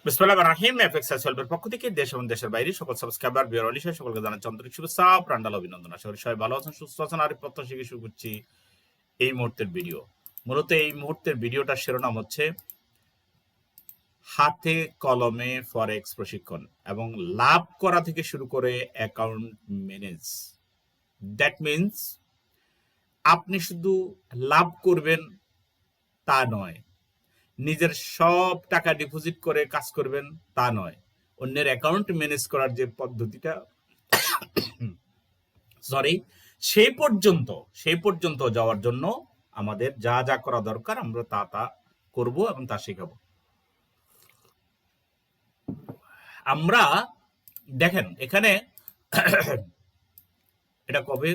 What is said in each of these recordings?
বিসমিল্লাহির রহমানির রহিম। এফএক্স সলভের পক্ষ থেকে দেশ এবং দেশের বাইরে সকল সাবস্ক্রাইবার বিয়ার সকলকে জানাচ্ছি আন্তরিক শুভেচ্ছা, প্রাণঢাল অভিনন্দন। আশা করি সবাই ভালো আছেন, সুস্থ আছেন। আর প্রত্যাশা থেকে শুরু করছি এই মুহূর্তের ভিডিও। মূলত এই মুহূর্তের ভিডিওটার শিরোনাম হচ্ছে হাতে কলমে ফরেক্স প্রশিক্ষণ এবং লাভ করা থেকে শুরু করে অ্যাকাউন্ট ম্যানেজ। দ্যাট মিনস আপনি শুধু লাভ করবেন তা নয়, নিজের সব টাকা ডিপোজিট করে কাজ করবেন তা নয়, অন্যের অ্যাকাউন্ট ম্যানেজ করার যে পদ্ধতিটা সেই পর্যন্ত যাওয়ার জন্য আমাদের যা যা করা দরকার আমরা তা করব এবং তা শেখাবো। আমরা দেখেন এখানে এটা কবে,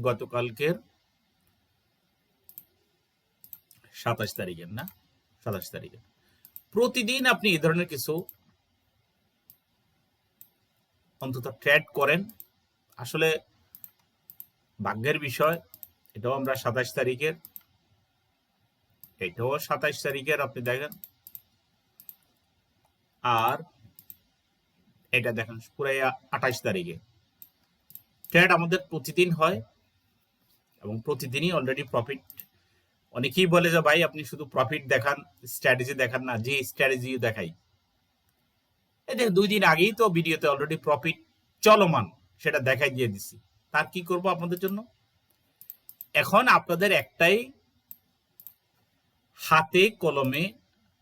গতকালকের 27 তারিখের না 27 তারিখে। প্রতিদিন আপনি এই ধরনের কিছু অন্তত ট্রেড করেন। আসলে ভাগ্যের বিষয়। এটাও আমরা 27 তারিখের, এটাও 27 তারিখের আপনি দেখেন, আর এটা দেখেন পুরাই 28 তারিখে। ট্রেড আমাদের প্রতিদিন হয় এবং প্রতিদিনই অলরেডি প্রফিট। অনেকেই বলে যে ভাই আপনি শুধু প্রফিট দেখান, স্ট্র্যাটেজি দেখান না। যে স্ট্র্যাটেজি দেখাই, এই যে 2 দিন আগেই তো ভিডিওতে অলরেডি প্রফিট চলমান, সেটা দেখাই দিয়ে দিছি। তার কি করব আপনাদের জন্য? এখন আপনাদের একটাই, হাতে কলমে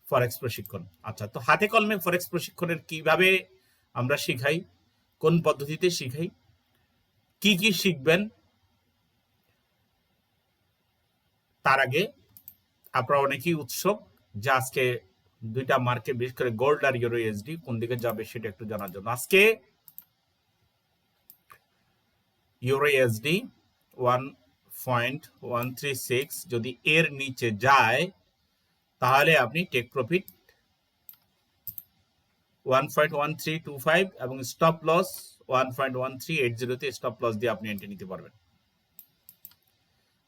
ফরেক্স প্রশিক্ষণ। আচ্ছা, তো হাতে কলমে ফরেক্স প্রশিক্ষণের কিভাবে আমরা শিখাই, কোন পদ্ধতিতে শিখাই, কি কি শিখবেন, তার আগে আপনারা অনেকেই উৎসুক যে আজকে দুইটা মার্কেট, বিশেষ করে গোল্ড আর ইউরো ইউএসডি কোন দিকে যাবে সেটা একটু জানার জন্য। আজকে ইউরো ইউএসডি 1.136 যদি এর নিচে যায় তাহলে আপনি টেক প্রফিট 1.1325 এবং স্টপ লস 1.1380 তে স্টপ লস দিয়ে আপনি এন্ট্রি নিতে পারবেন।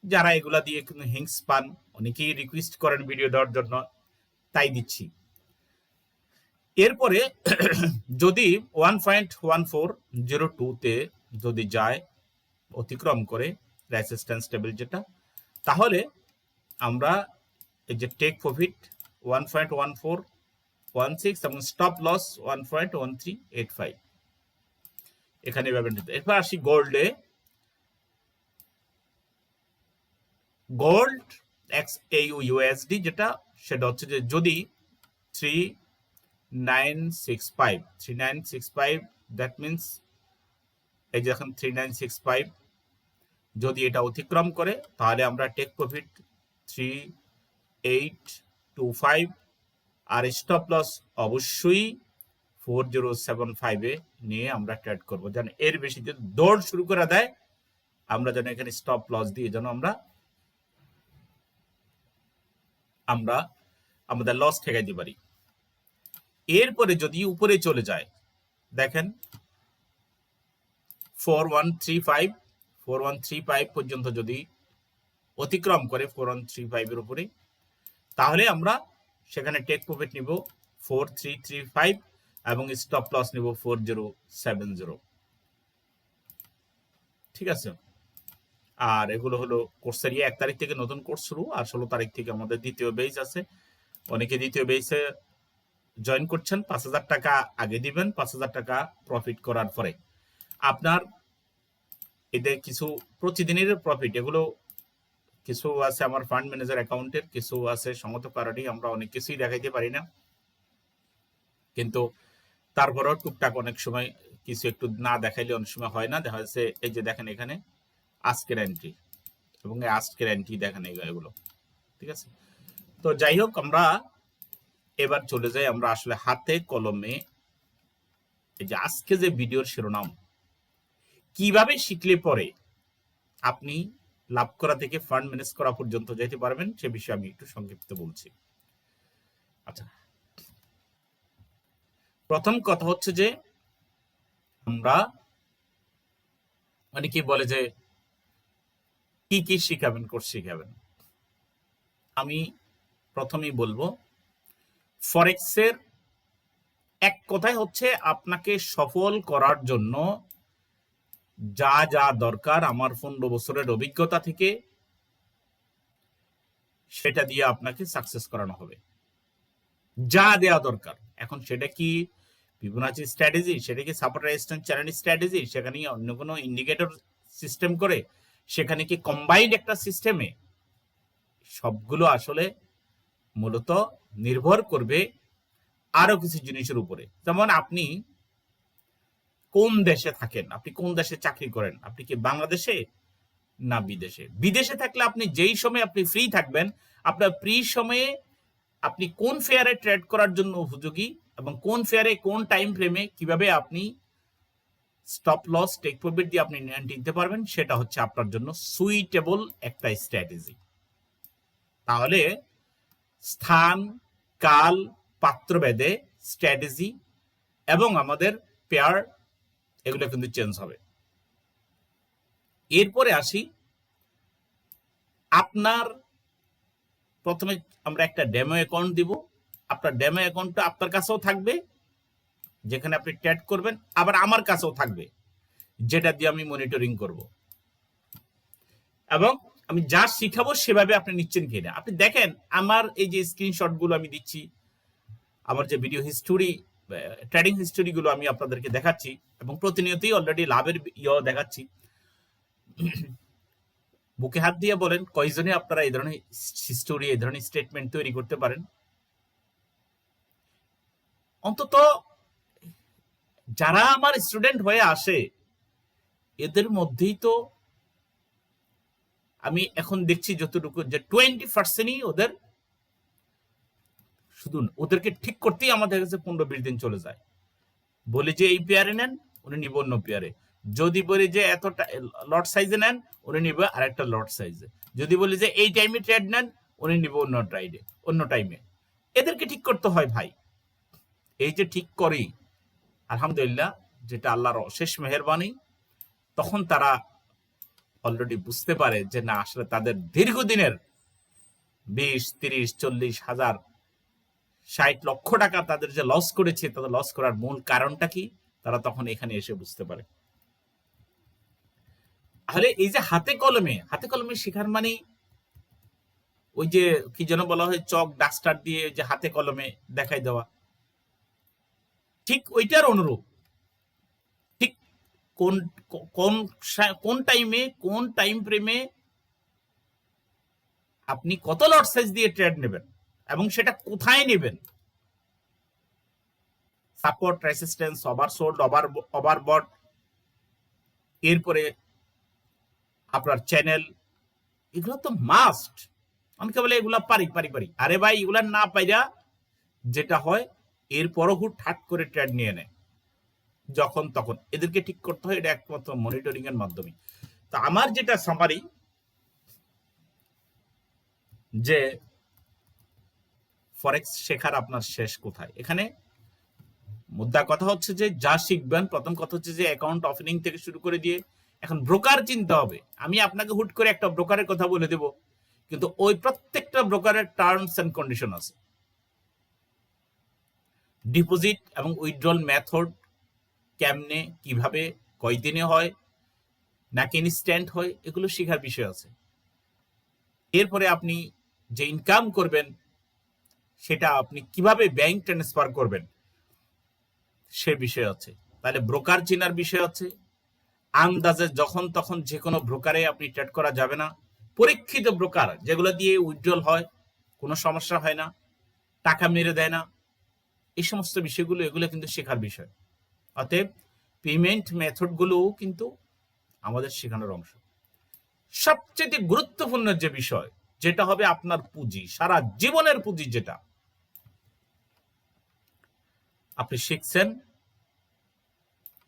যারা এগুলা দিয়ে কিন্তু হিংস পান, অনেকেই রিকোয়েস্ট করেন ভিডিও দেওয়ার জন্য, তাই দিচ্ছি। এরপরে যদি 1.1402 তে যদি যায়, অতিক্রম করে রেজিস্ট্যান্স টেবিল যেটা, তাহলে আমরা এই যে টেক প্রফিট 1.1416 এবং স্টপ লস 1.1385 এখানে পাবেন। এরপর আসি গোল্ডে। গোল্ড এক্স AU USD যেটা, সেটা হচ্ছে যে যদি 3965 দ্যাট মিনস এই যে এখন 3965 যদি এটা অতিক্রম করে তাহলে আমরা টেক প্রফিট 3825 আর স্টপ লস অবশ্যই 4075 এ নিয়ে আমরা ট্রেড করবো। যেন এর বেশি যদি দৌড় শুরু করে দেয়, আমরা যেন এখানে স্টপ লস দিয়ে যেন আমরা আমাদের লস ঠেকাইতে পারি। এরপরে যদি উপরে চলে যায়, দেখেন 4135 পর্যন্ত যদি অতিক্রম করে 4135 এর উপরে, তাহলে আমরা সেখানে টেক প্রফিট নিব 4335 এবং স্টপ লস নিব 4070। ঠিক আছে। আর এগুলো হলো কোর্সের 1 তারিখ থেকে নতুন কোর্স শুরু, আর 16 তারিখ থেকে আমাদের দ্বিতীয় বেচ আছে। অনেকে দ্বিতীয় বেচে জয়েন করছেন। 5000 টাকা আগে দিবেন, 5000 টাকা প্রফিট করার পরে আপনার এদের কিছু প্রতিদিনের প্রফিট, এগুলো কিছু আছে আমার ফান্ড ম্যানেজার অ্যাকাউন্টের, কিছু আছে সংগত কারণেই আমরা অনেক কিছুই দেখাইতে পারি না, কিন্তু তারপরেও টুকটাক অনেক সময় কিছু একটু না দেখাইলে অনেক সময় হয় না। দেখা যাচ্ছে এই যে দেখেন এখানে আজকের এন্ট্রি এবং আজকের এন্ট্রি দেখেন এগুলো। ঠিক আছে। তো যাই হোক, আমরা এবার চলে যাই আমরা আসলে হাতে কলমে। এই যে আজকে যে ভিডিওর শিরোনাম, কিভাবে শিখলে পরে আপনি লাভ করা থেকে ফান্ড ম্যানেজ করা পর্যন্ত যেতে পারবেন, সে বিষয়ে আমি একটু সংক্ষিপ্ত বলছি। আচ্ছা, প্রথম কথা হচ্ছে যে আমরা, মানে কি বলে যে কি কি শিখাবেন, কোর্স শিখাবেন। আমি প্রথমেই বলবো ফরেক্সের এক কথায় হচ্ছে আপনাকে সফল করার জন্য যা যা দরকার আমার 15 বছরের অভিজ্ঞতা থেকে সেটা দিয়ে আপনাকে সাকসেস করানো হবে। যা দেওয়া দরকার। এখন সেটা কি ফিবোনাচি স্ট্র্যাটেজি, সেটা কি সাপোর্ট রেজিস্ট্যান্স চ্যানেল স্ট্র্যাটেজি, সেখানে অন্য কোনো ইন্ডিকেটর সিস্টেম করে, সেখানে কি কম্বাইন্ড একটা সিস্টেমে, সবগুলো আসলে মূলত নির্ভর করবে আরো কিছু জিনিসের উপরে। যেমন আপনি কোন দেশে থাকেন, আপনি কোন দেশে চাকরি করেন, আপনি কি বাংলাদেশে না বিদেশে? বিদেশে থাকলে আপনি যেই সময় আপনি ফ্রি থাকবেন, আপনার ফ্রি সময়ে আপনি কোন ফেয়ারে ট্রেড করার জন্য উপযোগী এবং কোন ফেয়ারে কোন টাইম ফ্রেমে কিভাবে আপনি স্টপ লস টেক প্রফিট দিয়ে আপনি নিতে পারবেন, সেটা হচ্ছে আপনার জন্য সুইটেবল একটা স্ট্র্যাটেজি। তাহলে স্থান, কাল, পাত্রভেদে স্ট্র্যাটেজি এবং আমাদের পেয়ার এগুলো কিন্তু চেঞ্জ হবে। এরপরে আসি, আপনার প্রথমে আমরা একটা ডেমো অ্যাকাউন্ট দিব। আপনার ডেমো অ্যাকাউন্টটা আপনার কাছেও থাকবে যেখানে আপনি ট্রেড করবেন, আবার আমার কাছেও থাকবে যেটা দিয়ে আমি মনিটরিং করব, এবং আমি যা শিখাবো সেভাবে আপনি নিচ্ছেন কিনা আপনি দেখেন। আমার এই যে স্ক্রিনশট গুলো আমি দিচ্ছি, আমার যে ভিডিও হিস্টোরি, ট্রেডিং হিস্টোরি গুলো আমি আপনাদেরকে দেখাচ্ছি এবং প্রতিনিয়তই অলরেডি লাভের দেখাচ্ছি। বুকে হাত দিয়ে বলেন কয়জনে আপনারা এই ধরনের হিস্টোরি, এই ধরনের স্টেটমেন্ট তৈরি করতে পারেন? অন্তত যারা আমার স্টুডেন্ট হয়ে আসে এদের মধ্যেই তো আমি এখন দেখছি যতটুকু, যে 20%ই ওদের, শুধু ওদেরকে ঠিক করতেই আমাদের কাছে 15-20 দিন চলে যায়। বলে যে এই পেয়ারে নেন, উনি নিব অন্য পেয়ারে। যদি বলি যে এতটা লট সাইজে নেন, উনি নিবে আরেকটা লট সাইজে। যদি বলি যে এই টাইমে ট্রেড নেন, উনি নিব অন্য ট্রাইডে, অন্য টাইমে। এদেরকে ঠিক করতে হয় ভাই। এই যে ঠিক করি, আলহামদুলিল্লাহ, যেটা আল্লাহর অশেষ মেহেরবানি, তখন তারা অলরেডি বুঝতে পারে যে না, আসলে তাদের দীর্ঘদিনের 20, 30, 40 হাজার, 60 লক্ষ টাকা তাদের যে লস করেছে, তাদের লস করার মূল কারণটা কি, তারা তখন এখানে এসে বুঝতে পারে। তাহলে এই যে হাতে কলমে শেখার মানে, ওই যে কি যেন বলা হয়, চক ডাস্টার দিয়ে যে হাতে কলমে দেখাই দেওয়া, ঠিক ওইটার অনুরূপ। ঠিক কোন কোন কোন টাইমে, কোন টাইম ফ্রেমে আপনি কত লট সাইজ দিয়ে ট্রেড নেবেন এবং সেটা কোথায় নেবেন, সাপোর্ট, রেসিস্টেন্স, ওভারসোল্ড, ওভারবট, এরপরে আপনার চ্যানেল, এগুলো তো মাস্ট। অনেকে বলে এগুলা পারি। আরে ভাই, এগুলা না পাইরা যেটা হয়, এরপরও ঠাট করে ট্রেড নিয়ে নেয় যখন তখন। এদেরকে ঠিক করতে হয়, এটা একমাত্র মনিটরিং এর মাধ্যমে। তো আমার যেটা সামারি, যে ফরেক্স শেখার আপনার শেষ কোথায়, এখানে মুদ্রা কথা হচ্ছে যে যা শিখবেন, প্রথম কথা হচ্ছে যে অ্যাকাউন্ট ওপেনিং থেকে শুরু করে দিয়ে এখন ব্রোকার চিনতে হবে। আমি আপনাকে হুট করে একটা ব্রোকারের কথা বলে দেব, কিন্তু ওই প্রত্যেকটা ব্রোকারের টার্মস এন্ড কন্ডিশন আছে। ডিপোজিট এবং উইথড্রল মেথড কেমনে, কিভাবে, কয়দিনে হয় নাকি ইনস্ট্যান্ট হয়, এগুলো শেখার বিষয় আছে। এরপরে আপনি যে ইনকাম করবেন সেটা আপনি কিভাবে ব্যাংক ট্রান্সফার করবেন সে বিষয় আছে। তাহলে ব্রোকার চেনার বিষয় আছে। আন্দাজে যখন তখন যে কোনো ব্রোকারে আপনি ট্রেড করা যাবে না। পরীক্ষিত ব্রোকার যেগুলো দিয়ে উইথড্রল হয়, কোনো সমস্যা হয় না, টাকা মেরে দেয় না, এই সমস্ত বিষয়গুলো, এগুলো কিন্তু শেখার বিষয়। অতএব পেমেন্ট মেথডগুলোও কিন্তু আমাদের শেখানোর অংশ। সবচেয়ে গুরুত্বপূর্ণ যে বিষয়, যেটা হবে আপনার পুঁজি, সারা জীবনের পুঁজি, যেটা আপনি শিখছেন,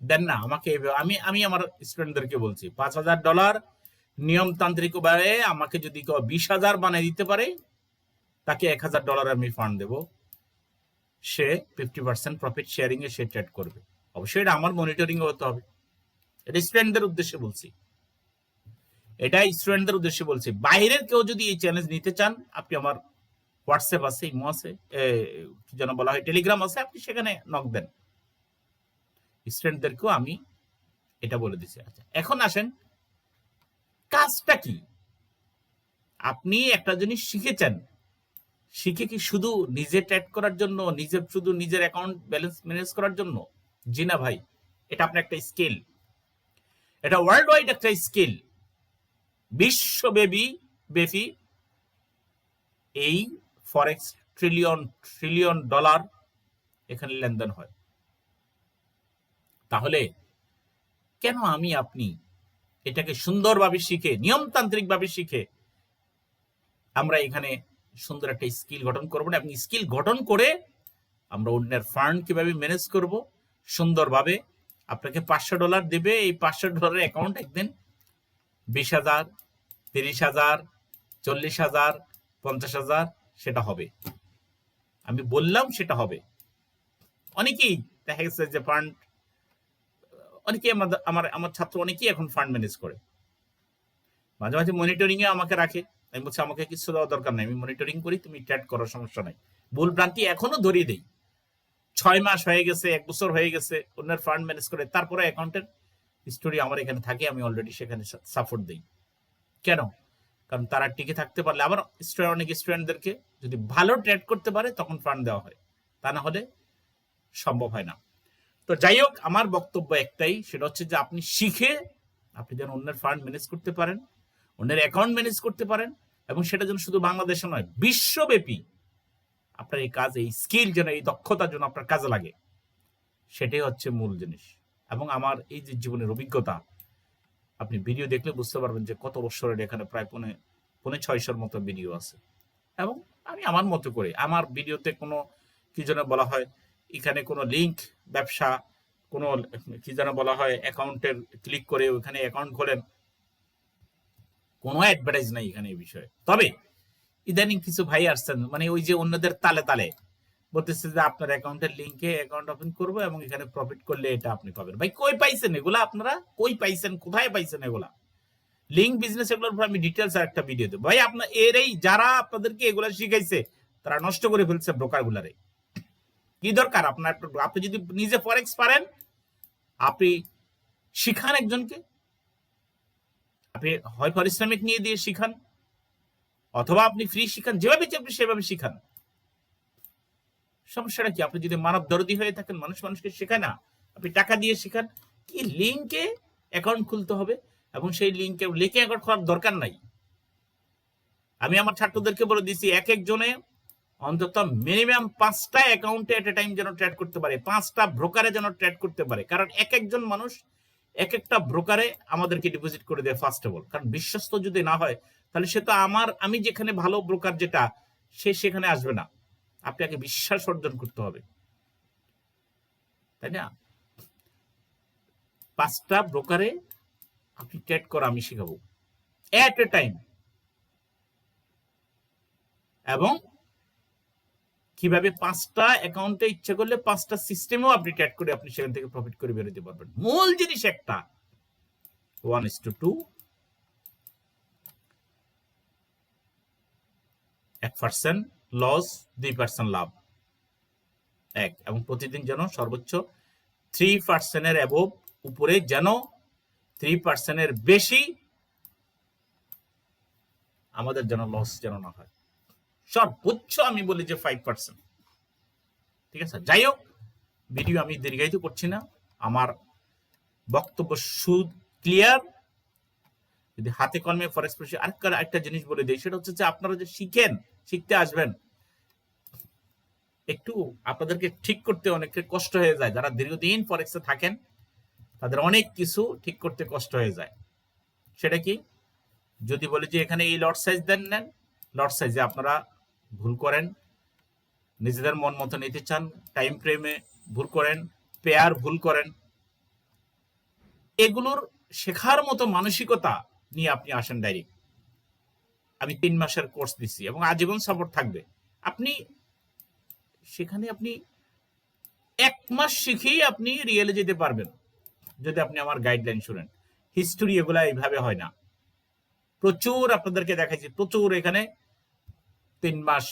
দেন না আমাকে। আমি আমার স্টুডেন্টদেরকে বলছি, $5,000 নিয়মতান্ত্রিক উপায়ে আমাকে যদি কেউ 20,000 বানিয়ে দিতে পারে, তাকে $1,000 আমি ফান্ড দেব। সে 50% প্রফিট শেয়ারিং এ সে ট্রেড করবে। অবশ্যই এটা আমার মনিটরিং হতে হবে। এটা স্টুডেন্টদের উদ্দেশ্যে বলছি, বাইরের কেউ যদি এই চ্যালেঞ্জ নিতে চান, আপনি আমার হোয়াটসঅ্যাপ আছে, ইমো আছে, কি যেন বলা হয়, টেলিগ্রাম আছে, আপনি সেখানে নক দেন। স্টুডেন্টদেরকেও আমি এটা বলে দিছি। আচ্ছা, এখন আসেন কাজটা কি। আপনি একটা জিনিস শিখেছেন, শিখে কি শুধু নিজে ট্রেড করার জন্য, শুধু নিজের অ্যাকাউন্ট ব্যালেন্স ম্যানেজ করার জন্য? জি না ভাই, এটা আপনার একটা স্কিল, এটা ওয়ার্ল্ড ওয়াইড একটা স্কিল। বিশ্বব্যাপী এই ফরেক্স ট্রিলিয়ন ট্রিলিয়ন ডলার এখানে লেনদেন হয়। তাহলে কেন আপনি এটাকে সুন্দরভাবে শিখে, নিয়মতান্ত্রিকভাবে শিখে আমরা এখানে সুন্দর একটা স্কিল গঠন করবো না, এবং স্কিল গঠন করে আমরা অন্যের ফান্ড কিভাবে ম্যানেজ করব সুন্দরভাবে। আপনাকে $500 দেবে, এই $500 অ্যাকাউন্ট একদিন 20,000, 30,000, 40,000, 50,000 সেটা হবে। আমি বললাম সেটা হবে। অনেকেই দেখা গেছে যে ফান্ড, অনেকেই আমার ছাত্র অনেকেই এখন ফান্ড ম্যানেজ করে, মাঝে মাঝে মনিটরিং এ আমাকে রাখে। আমি বলছি আমাকে কিছু দেওয়ার দরকার নাই, আমি মনিটরিং করি, তুমি ট্রেড করার সমস্যা নাই। ভুল ভ্রান্তি এখনো ধরিয়ে দেই। 6 মাস হয়ে গেছে, 1 বছর হয়ে গেছে অন্যের ফান্ড ম্যানেজ করে, তারপরে অ্যাকাউন্টের হিস্টোরি আমার এখানে থাকে, আমি অলরেডি সেখানে সাপোর্ট দিই। কেন? কারণ তারা টিকে থাকতে পারলে, আবার অনেক স্টুডেন্টদেরকে যদি ভালো ট্রেড করতে পারে তখন ফান্ড দেওয়া হয়, তা না হলে সম্ভব হয় না। তো যাই হোক, আমার বক্তব্য একটাই, সেটা হচ্ছে যে আপনি শিখে আপনি যেন অন্যের ফান্ড ম্যানেজ করতে পারেন, অন্যের অ্যাকাউন্ট ম্যানেজ করতে পারেন, এবং সেটা যেন শুধু বাংলাদেশে নয়, বিশ্বব্যাপী আপনার এই কাজ, এই স্কিল যেন, এই দক্ষতা যেন আপনার কাজে লাগে, সেটাই হচ্ছে মূল জিনিস। এবং আমার এই যে জীবনের অভিজ্ঞতা, আপনি ভিডিও দেখলে বুঝতে পারবেন যে কত বছরের, এখানে প্রায় 600 মতো ভিডিও আছে। এবং আমি আমার মতো করে, আমার ভিডিওতে কোনো কি যেন বলা হয়, এখানে কোনো লিঙ্ক, ব্যবসা, কোনো কি যেন বলা হয়, অ্যাকাউন্টের ক্লিক করে ওখানে অ্যাকাউন্ট খোলেন, কোনো অ্যাডভার্টাইজ নাই এখানে এই বিষয়ে। তবে ইদানিং কিছু ভাই আসছেন, মানে ওই যে অন্যদের তালে তালে বলতেছে যে আপনার অ্যাকাউন্টের লিঙ্কে অ্যাকাউন্ট ওপেন করবো এবং এখানে প্রফিট করলে এটা আপনি পাবেন। ভাই কই পাইছেন এগুলা? আপনারা কই পাইছেন, কোথায় পাইছেন এগুলা? লিঙ্ক বিজনেস, এগুলোর উপর আমি ডিটেলস আর একটা ভিডিও দেবো ভাই। আপনার এরাই যারা আপনাদেরকে এগুলা শিখাইছে, তারা নষ্ট করে ফেলছে ব্রোকার গুলারে। কি দরকার আপনার? আপনি যদি নিজে ফরেক্স পারেন, আপনি শিখান একজনকে, আপনি হয় পারিশ্রমিক নিয়ে দিয়ে শিখান, অথবা আপনি ফ্রি শিখান, যেভাবে আপনি সেভাবে শিখান। সমস্যাটা কি? আপনি যদি মানব দরদি হয়ে থাকেন, মানুষকে শেখায় না, আপনি টাকা দিয়ে শিখান। কি লিঙ্কে অ্যাকাউন্ট খুলতে হবে, এবং সেই লিঙ্কে অ্যাকাউন্ট খোলার দরকার নাই। আমি আমার ছাত্রদেরকে বলে দিচ্ছি, এক একজনে অন্তত মিনিমাম 5টা অ্যাকাউন্টে এট এ টাইম যেন ট্রেড করতে পারে, 5টা ব্রোকারে যেন ট্রেড করতে পারে। কারণ এক একজন মানুষ এক একটা ব্রোকারে আমাদেরকে ডিপোজিট করে দেয় ফার্স্ট অফ অল। কারণ বিশ্বস্ত যদি না হয়, তাহলে সে তো আমি যেখানে ভালো ব্রোকার যেটা, সে সেখানে আসবে না। আপনাকে বিশ্বাস অর্জন করতে হবে, তাই না? 5টা ব্রোকারে আপনি ট্রেড করা আমি শিখাবো এট এ টাইম, এবং কিভাবে 5টা অ্যাকাউন্টে ইচ্ছা করলে 5টা সিস্টেমেও আপনি ট্রেড করে আপনি সেখান থেকে প্রফিট করে বেরোতে পারবেন। মূল জিনিস একটা, 1:2, 1% লস, 2% লাভ, এবং প্রতিদিন যেন সর্বোচ্চ 3% অ্যাবভ, উপরে যেন 3% বেশি আমাদের যেন লস যেন না হয়। সর্বোচ্চ আমি বলি যে 5%। ঠিক আছে, যাই হোক, ভিডিও আমি দীর্ঘায়িত করছি না, আমার বক্তব্য সুদ ক্লিয়ার। যদি হাতে কলমে ফরেক্স প্রশিক্ষণ, আরেকটা জিনিস বলে দিই, সেটা হচ্ছে যে আপনারা যে শিখতে আসবেন, একটু আপনাদেরকে ঠিক করতে অনেকে কষ্ট হয়ে যায়। যারা দীর্ঘদিন ফরেক্সে থাকেন, তাদের অনেক কিছু ঠিক করতে কষ্ট হয়ে যায়। সেটা কি? যদি বলি যে এখানে এই লট সাইজ দেন, নেন, লট সাইজে আপনারা ভুল করেন, নিজেদের মন মতো নিতে চান, টাইম ফ্রেমে ভুল করেন, পেয়ার ভুল করেন। এগুলোর শেখার মতো মানসিকতা নিয়ে আপনি আসেন ডাইরেক্ট। আমি 3 মাসের কোর্স দিচ্ছি এবং আজীবন সাপোর্ট থাকবে। আপনি সেখানে 1 মাস শিখেই আপনি রিয়েলে যেতে পারবেন, যদি আপনি আমার গাইডলাইন শুনেন। হিস্টোরি এগুলা এইভাবে হয় না। প্রচুর আপনাদেরকে দেখাইছি, প্রচুর এখানে 3 মাস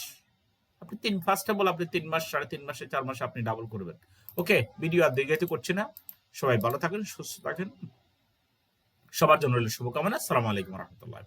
আপনি ফার্স্ট অফ অল আপনি 3 মাস 3.5 মাসে 4 মাসে আপনি ডাবল করবেন। ওকে, ভিডিও আর দীর্ঘায়িত করছি না। সবাই ভালো থাকেন, সুস্থ থাকেন। সবার জন্য রইল শুভকামনা। আসসালামু আলাইকুম রহমতুল্লাহ।